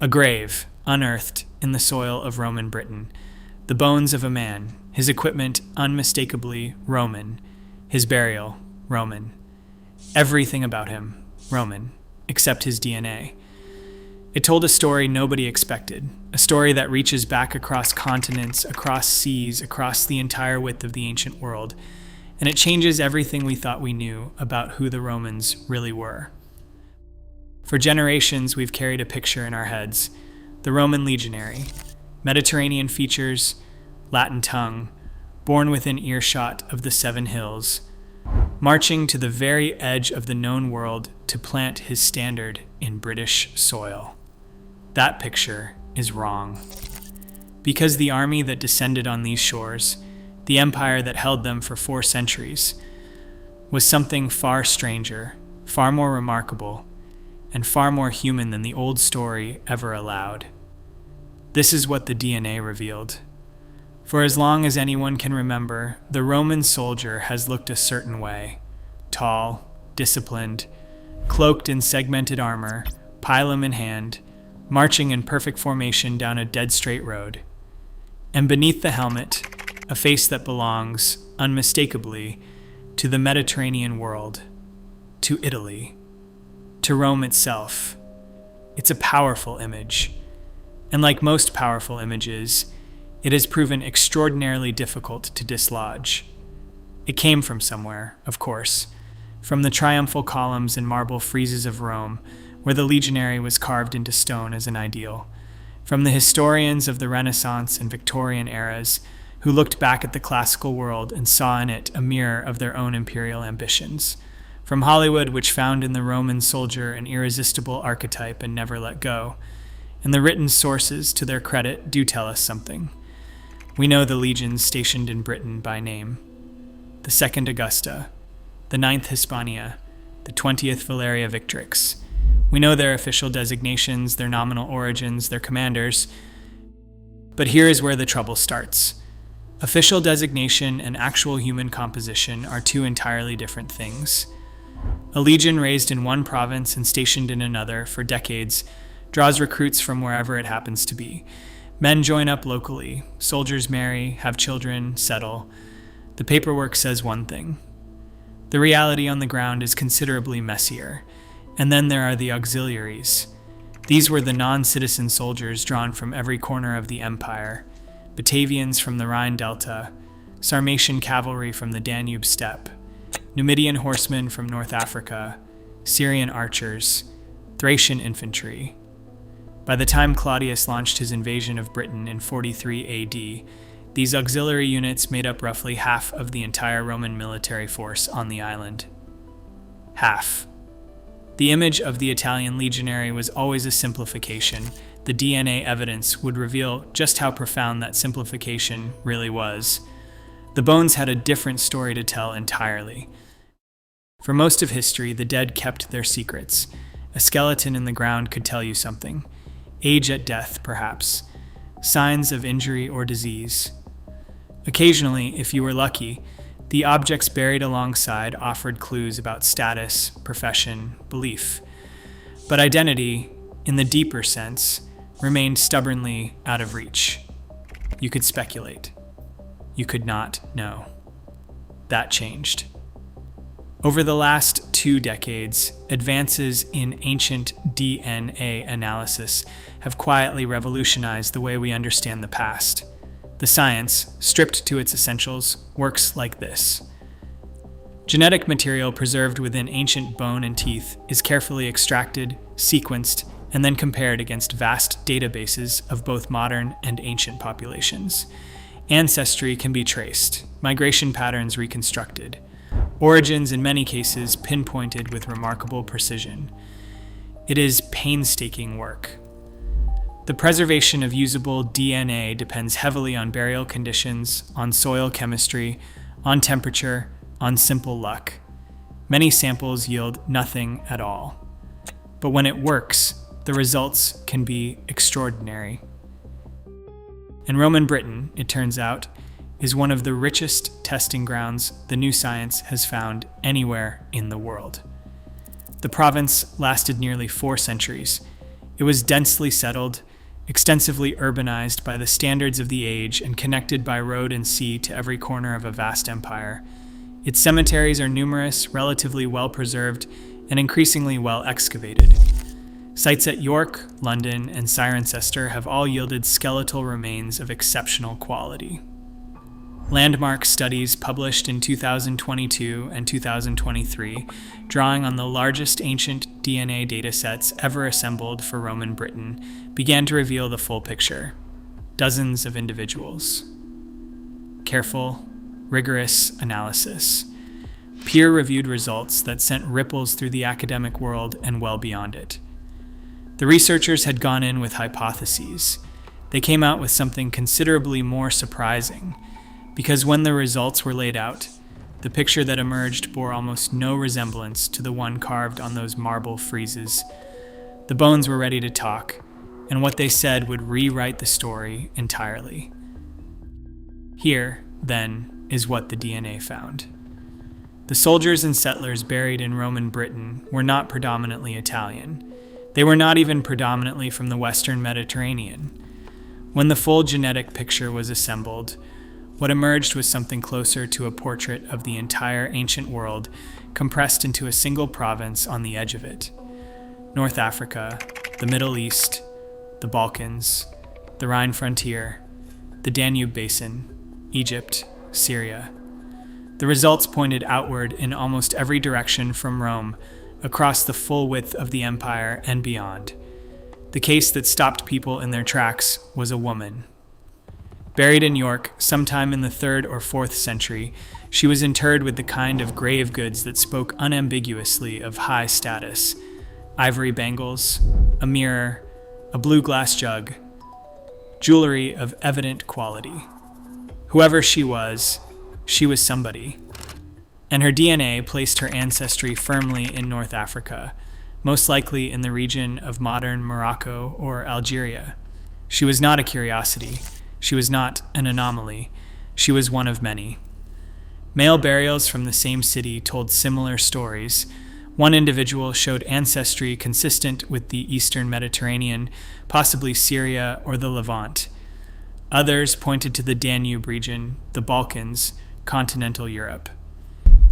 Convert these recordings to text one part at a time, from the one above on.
A grave, unearthed in the soil of Roman Britain. The bones of a man, his equipment unmistakably Roman, his burial Roman. Everything about him Roman, except his DNA. It told a story nobody expected, a story that reaches back across continents, across seas, across the entire width of the ancient world, and it changes everything we thought we knew about who the Romans really were. For generations, we've carried a picture in our heads: the Roman legionary, Mediterranean features, Latin tongue, born within earshot of the Seven Hills, marching to the very edge of the known world to plant his standard in British soil. That picture is wrong. Because the army that descended on these shores, the empire that held them for 4 centuries, was something far stranger, far more remarkable, and far more human than the old story ever allowed. This is what the DNA revealed. For as long as anyone can remember, the Roman soldier has looked a certain way: tall, disciplined, cloaked in segmented armor, pilum in hand, marching in perfect formation down a dead straight road. And beneath the helmet, a face that belongs, unmistakably, to the Mediterranean world, to Italy, to Rome itself. It's a powerful image. And like most powerful images, it has proven extraordinarily difficult to dislodge. It came from somewhere, of course, from the triumphal columns and marble friezes of Rome, where the legionary was carved into stone as an ideal, from the historians of the Renaissance and Victorian eras, who looked back at the classical world and saw in it a mirror of their own imperial ambitions, from Hollywood, which found in the Roman soldier an irresistible archetype and never let go. And the written sources, to their credit, do tell us something. We know the legions stationed in Britain by name: the 2nd Augusta, the 9th Hispania, the 20th Valeria Victrix. We know their official designations, their nominal origins, their commanders. But here is where the trouble starts. Official designation and actual human composition are 2 entirely different things. A legion raised in one province and stationed in another for decades draws recruits from wherever it happens to be. Men join up locally, soldiers marry, have children, settle. The paperwork says one thing. The reality on the ground is considerably messier. And then there are the auxiliaries. These were the non-citizen soldiers drawn from every corner of the empire: Batavians from the Rhine Delta, Sarmatian cavalry from the Danube steppe, Numidian horsemen from North Africa, Syrian archers, Thracian infantry. By the time Claudius launched his invasion of Britain in 43 AD, these auxiliary units made up roughly half of the entire Roman military force on the island. Half. The image of the Italian legionary was always a simplification. The DNA evidence would reveal just how profound that simplification really was. The bones had a different story to tell entirely. For most of history, the dead kept their secrets. A skeleton in the ground could tell you something. Age at death, perhaps. Signs of injury or disease. Occasionally, if you were lucky, the objects buried alongside offered clues about status, profession, belief. But identity, in the deeper sense, remained stubbornly out of reach. You could speculate. You could not know. That changed. Over the last 2 decades, advances in ancient DNA analysis have quietly revolutionized the way we understand the past. The science, stripped to its essentials, works like this. Genetic material preserved within ancient bone and teeth is carefully extracted, sequenced, and then compared against vast databases of both modern and ancient populations. Ancestry can be traced, migration patterns reconstructed, origins in many cases pinpointed with remarkable precision. It is painstaking work. The preservation of usable DNA depends heavily on burial conditions, on soil chemistry, on temperature, on simple luck. Many samples yield nothing at all. But when it works, the results can be extraordinary. And Roman Britain, it turns out, is one of the richest testing grounds the new science has found anywhere in the world. The province lasted nearly 4 centuries. It It was densely settled, extensively urbanized by the standards of the age, and connected by road and sea to every corner of a vast empire. Its cemeteries are numerous, relatively well-preserved, and increasingly well-excavated. Sites at York, London, and Cirencester have all yielded skeletal remains of exceptional quality. Landmark studies published in 2022 and 2023, drawing on the largest ancient DNA datasets ever assembled for Roman Britain, began to reveal the full picture. Dozens of individuals. Careful, rigorous analysis. Peer-reviewed results that sent ripples through the academic world and well beyond it. The researchers had gone in with hypotheses. They came out with something considerably more surprising, because when the results were laid out, the picture that emerged bore almost no resemblance to the one carved on those marble friezes. The bones were ready to talk, and what they said would rewrite the story entirely. Here, then, is what the DNA found. The soldiers and settlers buried in Roman Britain were not predominantly Italian. They were not even predominantly from the Western Mediterranean. When the full genetic picture was assembled, what emerged was something closer to a portrait of the entire ancient world, compressed into a single province on the edge of it. North Africa, the Middle East, the Balkans, the Rhine frontier, the Danube basin, Egypt, Syria. The results pointed outward in almost every direction from Rome, across the full width of the empire and beyond. The case that stopped people in their tracks was a woman. Buried in York sometime in the 3rd or 4th century, she was interred with the kind of grave goods that spoke unambiguously of high status: ivory bangles, a mirror, a blue glass jug, jewellery of evident quality. Whoever she was somebody. And her DNA placed her ancestry firmly in North Africa, most likely in the region of modern Morocco or Algeria. She was not a curiosity. She was not an anomaly. She was one of many. Male burials from the same city told similar stories. One individual showed ancestry consistent with the Eastern Mediterranean, possibly Syria or the Levant. Others pointed to the Danube region, the Balkans, continental Europe.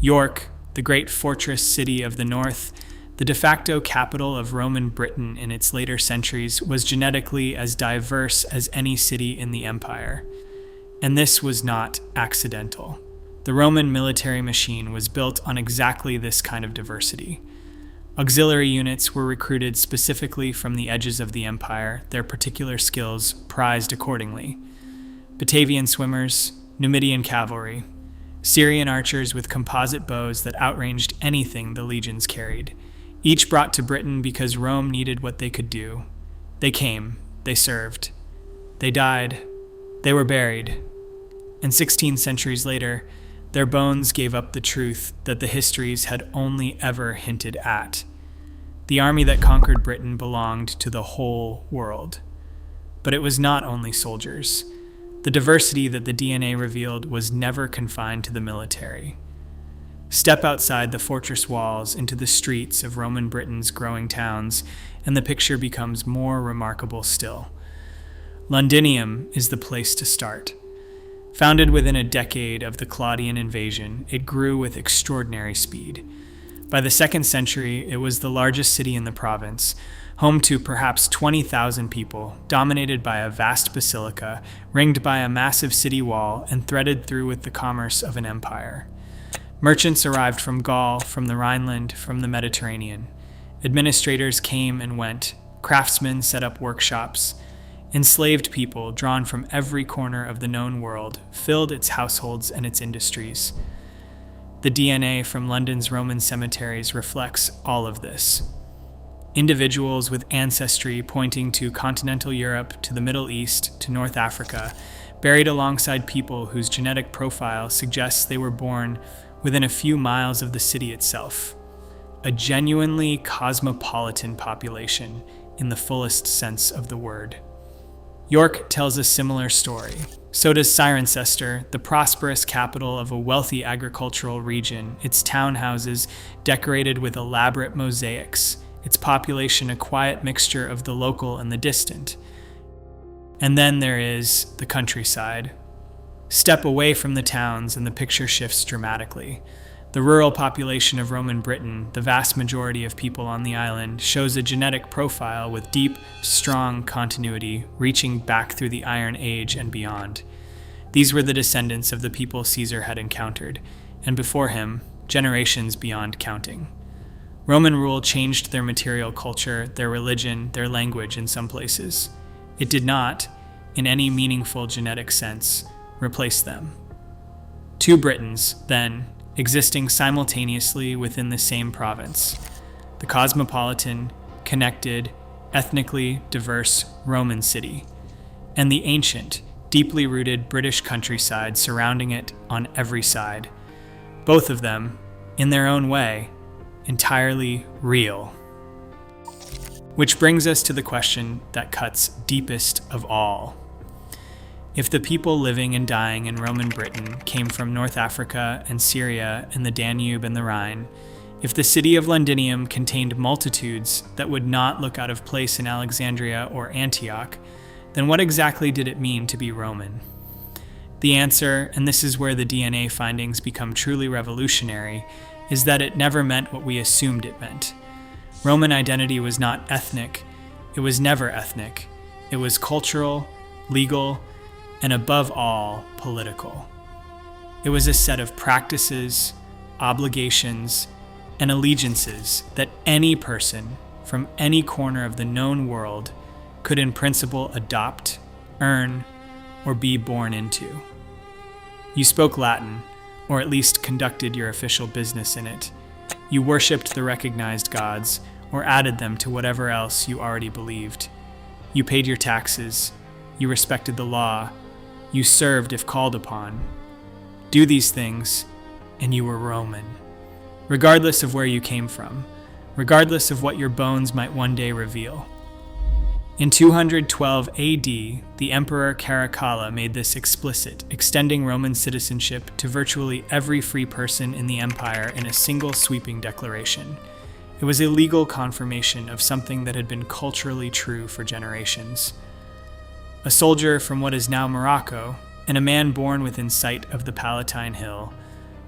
York, the great fortress city of the north, the de facto capital of Roman Britain in its later centuries, was genetically as diverse as any city in the empire. And this was not accidental. The Roman military machine was built on exactly this kind of diversity. Auxiliary units were recruited specifically from the edges of the empire, their particular skills prized accordingly. Batavian swimmers, Numidian cavalry, Syrian archers with composite bows that outranged anything the legions carried, each brought to Britain because Rome needed what they could do. They came, they served, they died, they were buried, and 16 centuries later, their bones gave up the truth that the histories had only ever hinted at. The army that conquered Britain belonged to the whole world. But it was not only soldiers. The diversity that the DNA revealed was never confined to the military. Step outside the fortress walls into the streets of Roman Britain's growing towns, and the picture becomes more remarkable still. Londinium is the place to start. Founded within a decade of the Claudian invasion, it grew with extraordinary speed. By the 2nd century, it was the largest city in the province, home to perhaps 20,000 people, dominated by a vast basilica, ringed by a massive city wall, and threaded through with the commerce of an empire. Merchants arrived from Gaul, from the Rhineland, from the Mediterranean. Administrators came and went. Craftsmen set up workshops. Enslaved people, drawn from every corner of the known world, filled its households and its industries. The DNA from London's Roman cemeteries reflects all of this. Individuals with ancestry pointing to continental Europe, to the Middle East, to North Africa, buried alongside people whose genetic profile suggests they were born within a few miles of the city itself. A genuinely cosmopolitan population in the fullest sense of the word. York tells a similar story. So does Cirencester, the prosperous capital of a wealthy agricultural region, its townhouses decorated with elaborate mosaics, its population a quiet mixture of the local and the distant. And then there is the countryside. Step away from the towns and the picture shifts dramatically. The rural population of Roman Britain, the vast majority of people on the island, shows a genetic profile with deep, strong continuity reaching back through the Iron Age and beyond. These were the descendants of the people Caesar had encountered, and before him, generations beyond counting. Roman rule changed their material culture, their religion, their language in some places. It did not, in any meaningful genetic sense, replace them. Two Britons, then, existing simultaneously within the same province: the cosmopolitan, connected, ethnically diverse Roman city, and the ancient, deeply rooted British countryside surrounding it on every side. Both of them, in their own way, entirely real. Which brings us to the question that cuts deepest of all. If the people living and dying in Roman Britain came from North Africa and Syria and the Danube and the Rhine, if the city of Londinium contained multitudes that would not look out of place in Alexandria or Antioch, then what exactly did it mean to be Roman? The answer, and this is where the DNA findings become truly revolutionary, is that it never meant what we assumed it meant. Roman identity was not ethnic. It was never ethnic. It was cultural, legal, and above all, political. It was a set of practices, obligations, and allegiances that any person from any corner of the known world could in principle adopt, earn, or be born into. You spoke Latin, or at least conducted your official business in it. You worshipped the recognized gods, or added them to whatever else you already believed. You paid your taxes. You respected the law. You served if called upon. Do these things, and you were Roman. Regardless of where you came from, regardless of what your bones might one day reveal. In 212 AD, the Emperor Caracalla made this explicit, extending Roman citizenship to virtually every free person in the empire in a single sweeping declaration. It was a legal confirmation of something that had been culturally true for generations. A soldier from what is now Morocco, and a man born within sight of the Palatine Hill,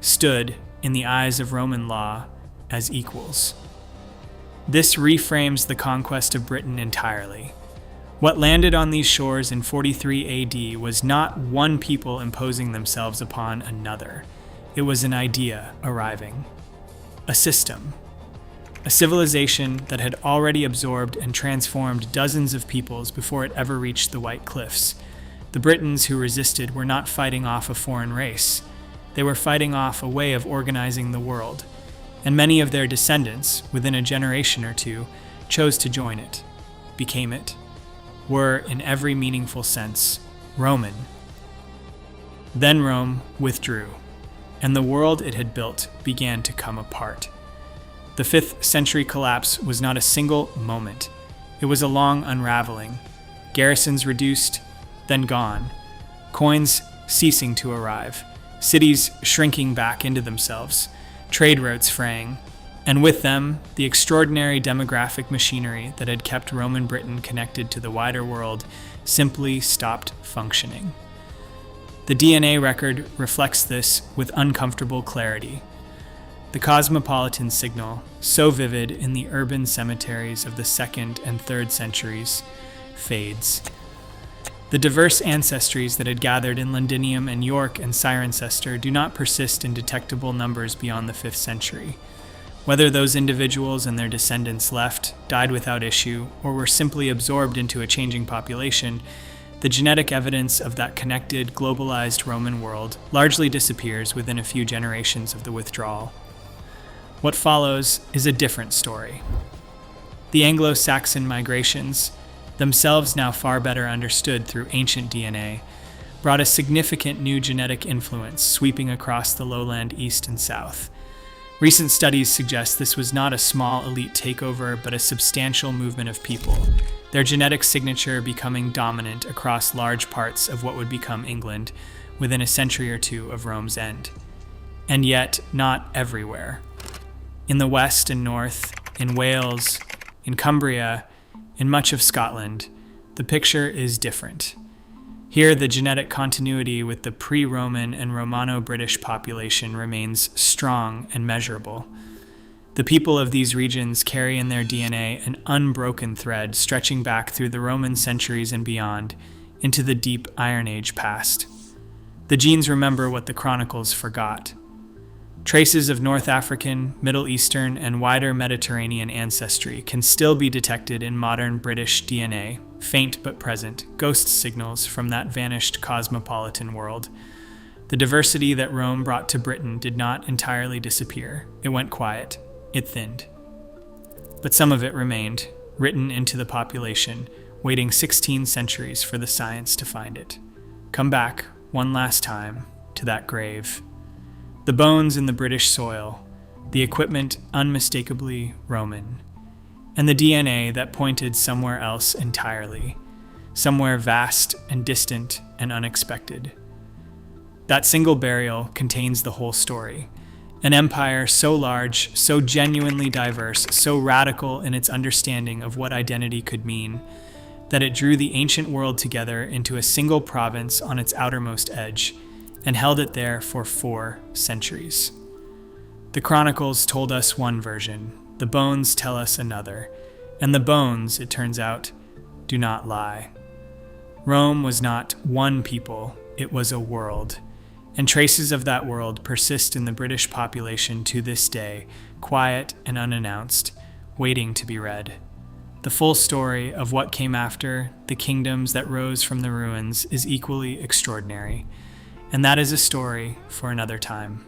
stood, in the eyes of Roman law, as equals. This reframes the conquest of Britain entirely. What landed on these shores in 43 AD was not one people imposing themselves upon another. It was an idea arriving. A system. A civilization that had already absorbed and transformed dozens of peoples before it ever reached the White Cliffs. The Britons who resisted were not fighting off a foreign race. They were fighting off a way of organizing the world, and many of their descendants, within a generation or two, chose to join it, became it, were, in every meaningful sense, Roman. Then Rome withdrew, and the world it had built began to come apart. The 5th century collapse was not a single moment. It was a long unraveling. Garrisons reduced, then gone. Coins ceasing to arrive. Cities shrinking back into themselves. Trade routes fraying. And with them, the extraordinary demographic machinery that had kept Roman Britain connected to the wider world simply stopped functioning. The DNA record reflects this with uncomfortable clarity. The Cosmopolitan signal, so vivid in the urban cemeteries of the 2nd and 3rd centuries, fades. The diverse ancestries that had gathered in Londinium and York and Cirencester do not persist in detectable numbers beyond the 5th century. Whether those individuals and their descendants left, died without issue, or were simply absorbed into a changing population, the genetic evidence of that connected, globalized Roman world largely disappears within a few generations of the withdrawal. What follows is a different story. The Anglo-Saxon migrations, themselves now far better understood through ancient DNA, brought a significant new genetic influence sweeping across the lowland east and south. Recent studies suggest this was not a small elite takeover, but a substantial movement of people, their genetic signature becoming dominant across large parts of what would become England within a century or two of Rome's end. And yet, not everywhere. In the west and north, in Wales, In Cumbria, in much of Scotland, the picture is different. Here, the genetic continuity with the pre-Roman and Romano-British population remains strong and measurable. The people of these regions carry in their DNA an unbroken thread stretching back through the Roman centuries and beyond into the deep Iron Age past. The genes remember what the chronicles forgot. Traces of North African, Middle Eastern, and wider Mediterranean ancestry can still be detected in modern British DNA, faint but present, ghost signals from that vanished cosmopolitan world. The diversity that Rome brought to Britain did not entirely disappear. It went quiet. It thinned. But some of it remained, written into the population, waiting 16 centuries for the science to find it. Come back, one last time, to that grave. The bones in the British soil, the equipment unmistakably Roman, and the DNA that pointed somewhere else entirely, somewhere vast and distant and unexpected. That single burial contains the whole story. An empire so large, so genuinely diverse, so radical in its understanding of what identity could mean, that it drew the ancient world together into a single province on its outermost edge, and held it there for 4 centuries. The chronicles told us one version, the bones tell us another, and the bones, it turns out, do not lie. Rome was not one people, it was a world. And traces of that world persist in the British population to this day, quiet and unannounced, waiting to be read. The full story of what came after, the kingdoms that rose from the ruins, is equally extraordinary. And that is a story for another time.